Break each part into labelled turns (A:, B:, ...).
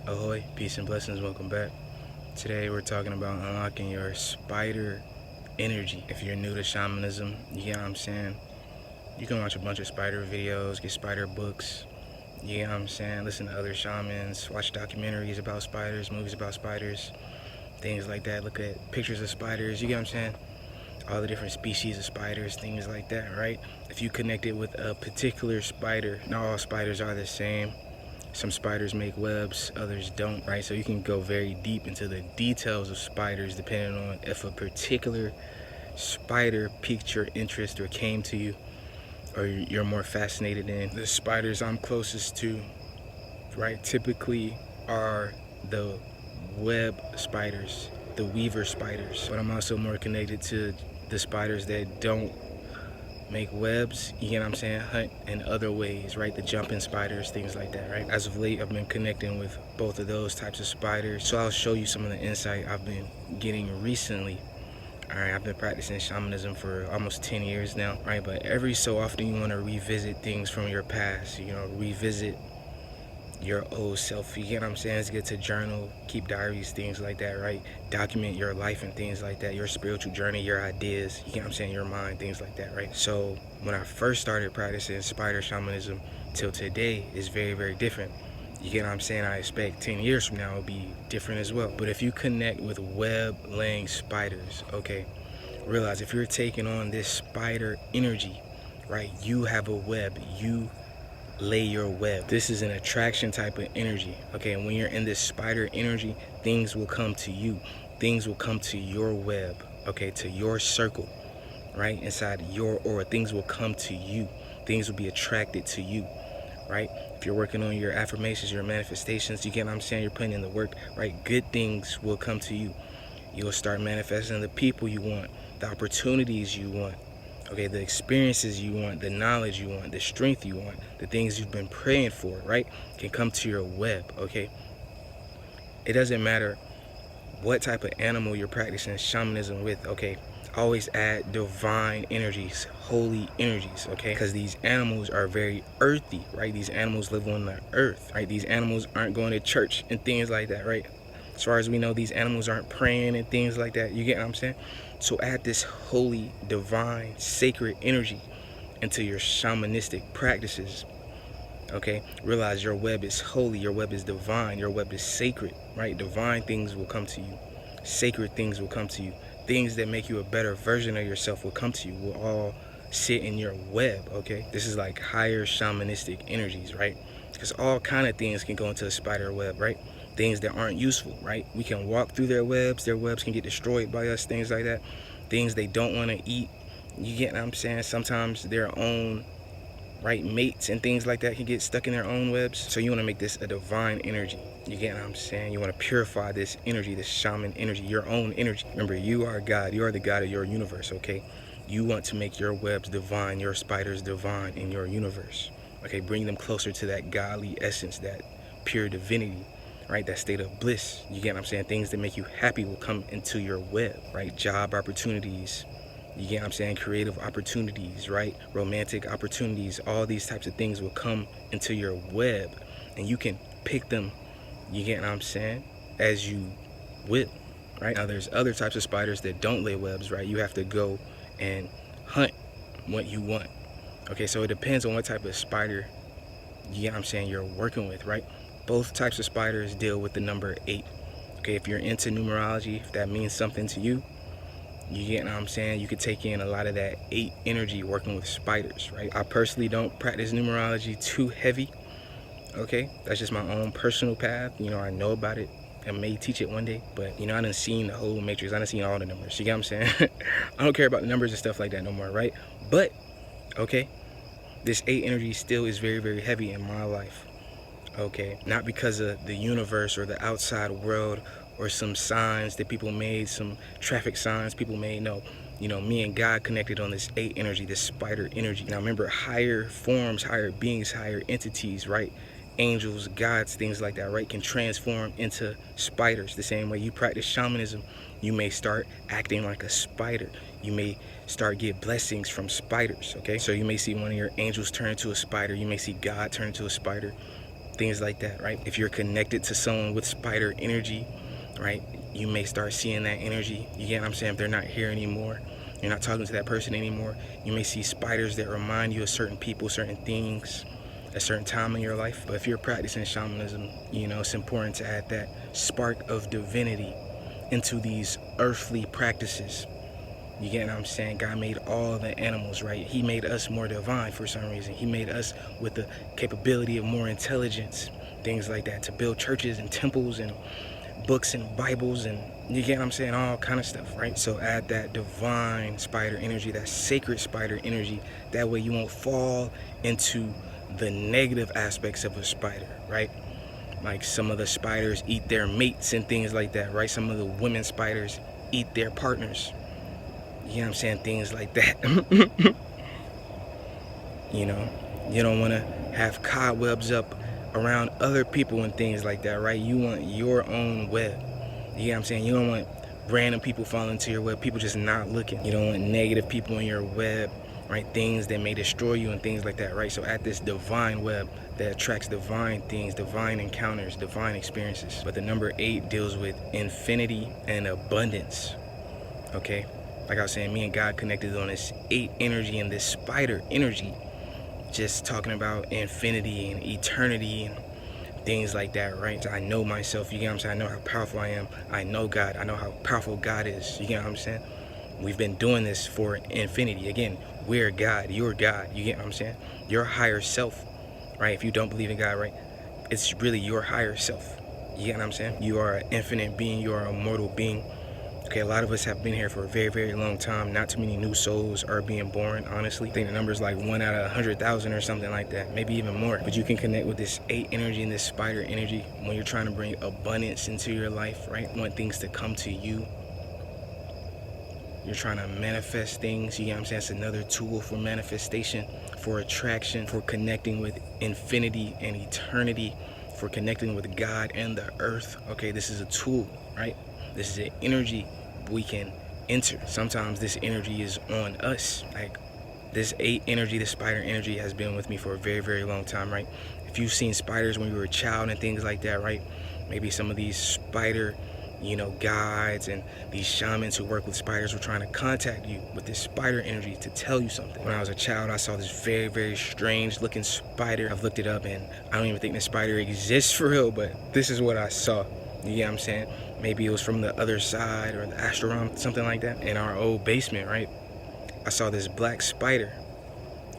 A: Ahoy, peace and blessings, welcome back. Today we're talking about unlocking your spider energy. If you're new to shamanism, you get what I'm saying? You can watch a bunch of spider videos, get spider books, you get what I'm saying? Listen to other shamans, watch documentaries about spiders, movies about spiders, things like that. Look at pictures of spiders, you get what I'm saying? All the different species of spiders, things like that, right? If you connect it with a particular spider, not all spiders are the same. Some spiders make webs, others don't, right? So you can go very deep into the details of spiders depending on if a particular spider piqued your interest or came to you, or you're more fascinated in. The spiders I'm closest to, right, typically are the web spiders, the weaver spiders. But I'm also more connected to the spiders that don't make webs, you get what I'm saying, hunt in other ways, right? The jumping spiders, things like that, right? As of late, I've been connecting with both of those types of spiders. So I'll show you some of the insight I've been getting recently. All right, I've been practicing shamanism for almost 10 years now, right? But every so often you want to revisit things from your past, you know, revisit your old self, you get what I'm saying? It's good to journal, keep diaries, things like that, right? Document your life and things like that, your spiritual journey, your ideas, you get what I'm saying, your mind, things like that, right? So when I first started practicing spider shamanism till today is very, very different. You get what I'm saying? I expect 10 years from now it'll be different as well. But if you connect with web-laying spiders, okay, realize if you're taking on this spider energy, right, you have a web, you lay your web. This is an attraction type of energy, okay? And when you're in this spider energy, things will come to you. Things will come to your web, okay, to your circle, right? Inside your aura, things will come to you. Things will be attracted to you, right? If you're working on your affirmations, your manifestations, you get what I'm saying? You're putting in the work, right? Good things will come to you. You'll start manifesting the people you want, the opportunities you want, okay, the experiences you want, the knowledge you want, the strength you want, the things you've been praying for, right, can come to your web, okay? It doesn't matter what type of animal you're practicing shamanism with, okay? Always add divine energies, holy energies, okay? Because these animals are very earthy, right? These animals live on the earth, right? These animals aren't going to church and things like that, right? As far as we know, these animals aren't praying and things like that. You get what I'm saying? So add this holy, divine, sacred energy into your shamanistic practices, okay? Realize your web is holy, your web is divine, your web is sacred, right? Divine things will come to you. Sacred things will come to you. Things that make you a better version of yourself will come to you, will all sit in your web, okay? This is like higher shamanistic energies, right? Because all kind of things can go into a spider web, right? Things that aren't useful, right? We can walk through their webs can get destroyed by us, things like that. Things they don't want to eat, you get what I'm saying? Sometimes their own, right, mates and things like that can get stuck in their own webs. So you want to make this a divine energy, you get what I'm saying? You want to purify this energy, this shaman energy, your own energy. Remember, you are God, you are the God of your universe, okay? You want to make your webs divine, your spiders divine in your universe, okay? Bring them closer to that godly essence, that pure divinity, right? That state of bliss, you get what I'm saying? Things that make you happy will come into your web, right? Job opportunities, you get what I'm saying? Creative opportunities, right? Romantic opportunities, all these types of things will come into your web, and you can pick them, you get what I'm saying, as you will, right? Now there's other types of spiders that don't lay webs, right? You have to go and hunt what you want, okay? So it depends on what type of spider, you get what I'm saying, you're working with, right? Both types of spiders deal with the number 8. Okay, if you're into numerology, if that means something to you, you get what I'm saying, you could take in a lot of that 8 energy working with spiders, right? I personally don't practice numerology too heavy, okay? That's just my own personal path. You know, I know about it and may teach it one day, but you know, I done seen the whole matrix. I done seen all the numbers, you get what I'm saying? I don't care about the numbers and stuff like that no more, right? But, okay, this 8 energy still is very, very heavy in my life. Okay, not because of the universe or the outside world or some signs that people made, some traffic signs people made. No, you know, me and God connected on this 8 energy, this spider energy. Now remember, higher forms, higher beings, higher entities, right? Angels, gods, things like that, right, can transform into spiders. The same way you practice shamanism, you may start acting like a spider. You may start get blessings from spiders, okay? So you may see one of your angels turn into a spider. You may see God turn into a spider. things like that, right? If you're connected to someone with spider energy, right, you may start seeing that energy. You get what I'm saying? If they're not here anymore, you're not talking to that person anymore, you may see spiders that remind you of certain people, certain things, a certain time in your life. But if you're practicing shamanism, you know, it's important to add that spark of divinity into these earthly practices. You get what I'm saying? God made all the animals, right? He made us more divine for some reason. He made us with the capability of more intelligence, things like that, to build churches and temples and books and Bibles, and you get what I'm saying, all kind of stuff, right? So add that divine spider energy, that sacred spider energy. That way you won't fall into the negative aspects of a spider, right? Like some of the spiders eat their mates and things like that, right? Some of the women spiders eat their partners. You know what I'm saying? Things like that. You know, you don't want to have cobwebs up around other people and things like that, right? You want your own web. You know what I'm saying? You don't want random people falling into your web, people just not looking. You don't want negative people in your web, right? Things that may destroy you and things like that, right? So at this divine web that attracts divine things, divine encounters, divine experiences. But the number 8 deals with infinity and abundance, okay? Like I was saying, me and God connected on this 8 energy and this spider energy, just talking about infinity and eternity and things like that, right? I know myself, you get what I'm saying? I know how powerful I am. I know God. I know how powerful God is. You get what I'm saying? We've been doing this for infinity. Again, we're God. You're God. You get what I'm saying? Your higher self, right? If you don't believe in God, right? It's really your higher self. You get what I'm saying? You are an infinite being. You are a mortal being. Okay, a lot of us have been here for a very, very long time. Not too many new souls are being born, honestly. I think the number is like 1 out of 100,000 or something like that, maybe even more. But you can connect with this 8 energy and this spider energy when you're trying to bring abundance into your life, right? You want things to come to you. You're trying to manifest things, you know what I'm saying? It's another tool for manifestation, for attraction, for connecting with infinity and eternity, for connecting with God and the earth. Okay, this is a tool, right? This is an energy we can enter. Sometimes this energy is on us. Like this 8 energy, this spider energy has been with me for a very, very long time, right? If you've seen spiders when you were a child and things like that, right? Maybe some of these spider, you know, guides and these shamans who work with spiders were trying to contact you with this spider energy to tell you something. When I was a child, I saw this very, very strange looking spider. I've looked it up and I don't even think this spider exists for real, but this is what I saw. You get what I'm saying? Maybe it was from the other side or the astral realm, something like that. In our old basement, right? I saw this black spider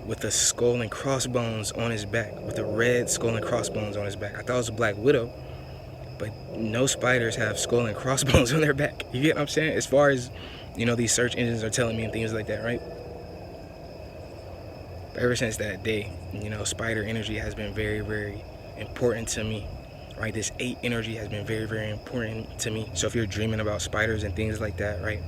A: with a skull and crossbones on his back, with a red skull and crossbones on his back. I thought it was a black widow, but no spiders have skull and crossbones on their back. You get what I'm saying? As far as, you know, these search engines are telling me and things like that, right? But ever since that day, you know, spider energy has been very, very important to me. Right, this 8 energy has been very, very important to me. So if you're dreaming about spiders and things like that, right,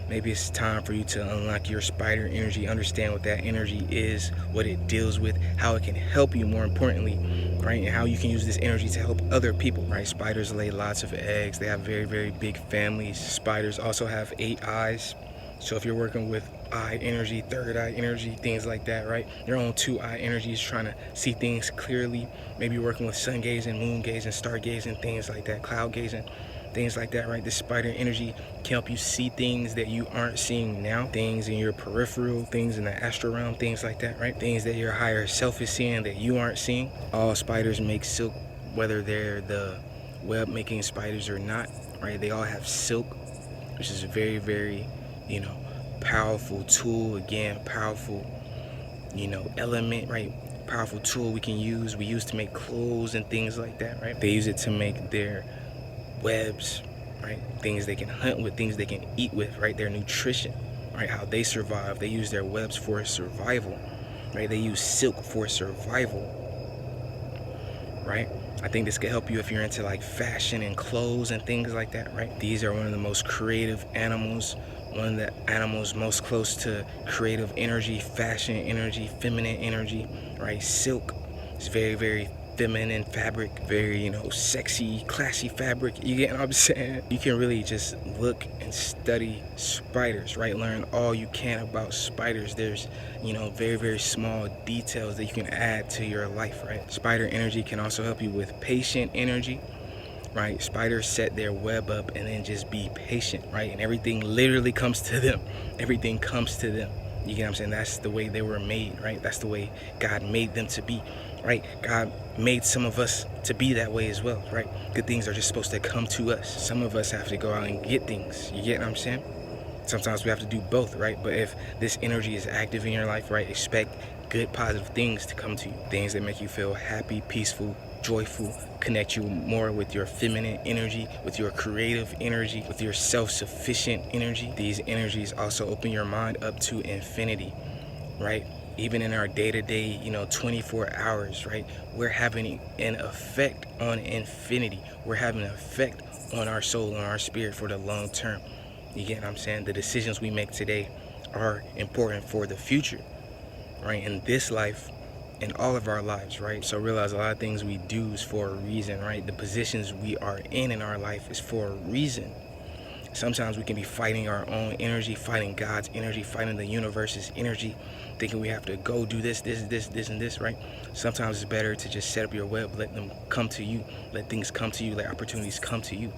A: maybe it's time for you to unlock your spider energy, understand what that energy is, what it deals with, how it can help you, more importantly, right, and how you can use this energy to help other people, right? Spiders lay lots of eggs. They have very, very big families. Spiders also have 8 eyes. So if you're working with eye energy, third eye energy, things like that, right? Your own 2 eye energies, trying to see things clearly. Maybe you're working with sun gazing, moon gazing, star gazing, things like that, cloud gazing, things like that, right? This spider energy can help you see things that you aren't seeing now, things in your peripheral, things in the astral realm, things like that, right? Things that your higher self is seeing that you aren't seeing. All spiders make silk, whether they're the web making spiders or not, right? They all have silk, which is a very, very, you know, powerful tool. Again, powerful, you know, element, right? Powerful tool we use to make clothes and things like that, right? They use it to make their webs, right? Things they can hunt with, things they can eat with, right? Their nutrition, right? How they survive. They use their webs for survival, right? They use silk for survival, right? I think this could help you if you're into like fashion and clothes and things like that, right? These are one of the most creative animals, one of the animals most close to creative energy, fashion energy, feminine energy, right? Silk is very, very feminine fabric, very, you know, sexy, classy fabric. You get what I'm saying? You can really just look and study spiders, right? Learn all you can about spiders. There's, you know, very, very small details that you can add to your life, right? Spider energy can also help you with patient energy, right? Spiders set their web up and then just be patient, right? And everything literally comes to them. Everything comes to them. You get what I'm saying? That's the way they were made, right? That's the way God made them to be, right? God made some of us to be that way as well, right? Good things are just supposed to come to us. Some of us have to go out and get things. You get what I'm saying? Sometimes we have to do both, right? But if this energy is active in your life, right, expect good, positive things to come to you. Things that make you feel happy, peaceful, joyful, connect you more with your feminine energy, with your creative energy, with your self-sufficient energy. These energies also open your mind up to infinity, right? Even in our day-to-day, you know, 24 hours, right? We're having an effect on infinity. We're having an effect on our soul, on our spirit for the long term. You get what I'm saying? The decisions we make today are important for the future, right? In this life, in all of our lives, right? So realize a lot of things we do is for a reason, right? The positions we are in our life is for a reason. Sometimes we can be fighting our own energy, fighting God's energy, fighting the universe's energy, thinking we have to go do this, and this, right? Sometimes it's better to just set up your web, let them come to you, let things come to you, let opportunities come to you,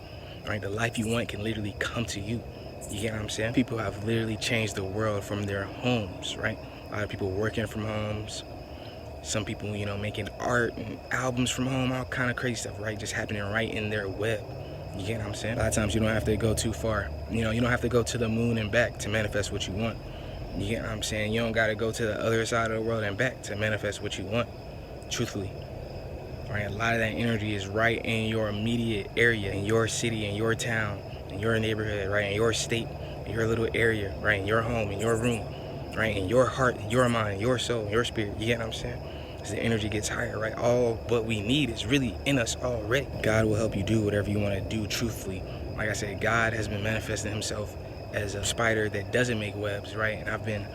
A: right? The life you want can literally come to you. You get what I'm saying? People have literally changed the world from their homes, right? A lot of people working from homes. Some people, you know, making art and albums from home, all kind of crazy stuff, right? Just happening right in their web. You get what I'm saying? A lot of times you don't have to go too far. You know, you don't have to go to the moon and back to manifest what you want. You get what I'm saying? You don't got to go to the other side of the world and back to manifest what you want, truthfully. Right? A lot of that energy is right in your immediate area, in your city, in your town, in your neighborhood, right? In your state, in your little area, right? In your home, in your room, right? In your heart, in your mind, your soul, your spirit. You get what I'm saying? As the energy gets higher, right? All what we need is really in us already. God will help you do whatever you want to do, truthfully. Like I said, God has been manifesting himself as a spider that doesn't make webs, right? And I've been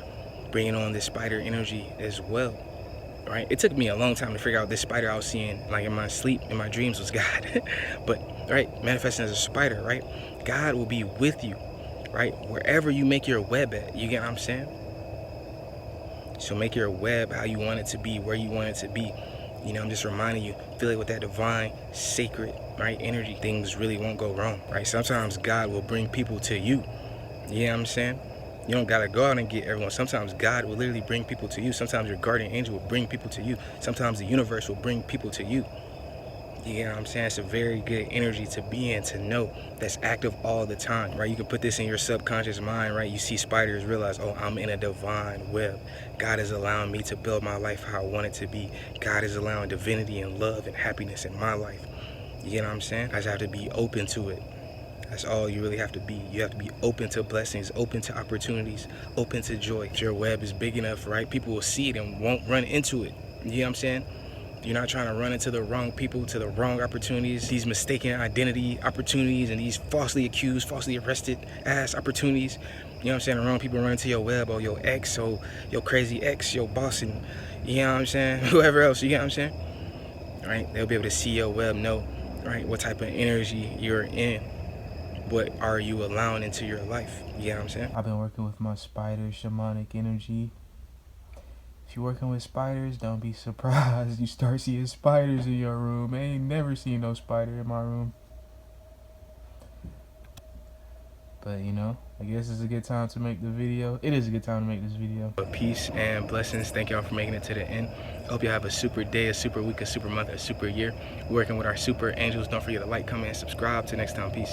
A: bringing on this spider energy as well, right? It took me a long time to figure out this spider I was seeing, like in my sleep, in my dreams, was God. But, right, manifesting as a spider, right? God will be with you, right? Wherever you make your web at, you get what I'm saying? So make your web how you want it to be, where you want it to be. You know, I'm just reminding you, fill it with that divine, sacred, right, energy. Things really won't go wrong, right? Sometimes God will bring people to you. You know what I'm saying? You don't got to go out and get everyone. Sometimes God will literally bring people to you. Sometimes your guardian angel will bring people to you. Sometimes the universe will bring people to you. You know what I'm saying? It's a very good energy to be in, to know that's active all the time, right? You can put this in your subconscious mind, right? You see spiders, realize, oh, I'm in a divine web. God is allowing me to build my life how I want it to be. God is allowing divinity and love and happiness in my life. You know what I'm saying? I just have to be open to it. That's all you really have to be. You have to be open to blessings, open to opportunities, open to joy. If your web is big enough, right, people will see it and won't run into it. You know what I'm saying? You're not trying to run into the wrong people, to the wrong opportunities, these mistaken identity opportunities and these falsely accused, falsely arrested ass opportunities. You know what I'm saying? The wrong people run into your web, or your ex, or your crazy ex, your boss, and you know what I'm saying? Whoever else, you get what I'm saying? Right? They'll be able to see your web, know, right, what type of energy you're in. What are you allowing into your life? You know what I'm saying?
B: I've been working with my spider shamanic energy. If you're working with spiders, don't be surprised you start seeing spiders in your room. I ain't never seen no spider in my room. But you know, I guess it's a good time to make the video. It is a good time to make this video.
A: Peace and blessings. Thank y'all for making it to the end. Hope y'all have a super day, a super week, a super month, a super year. We're working with our super angels. Don't forget to like, comment, and subscribe. Till next time, peace.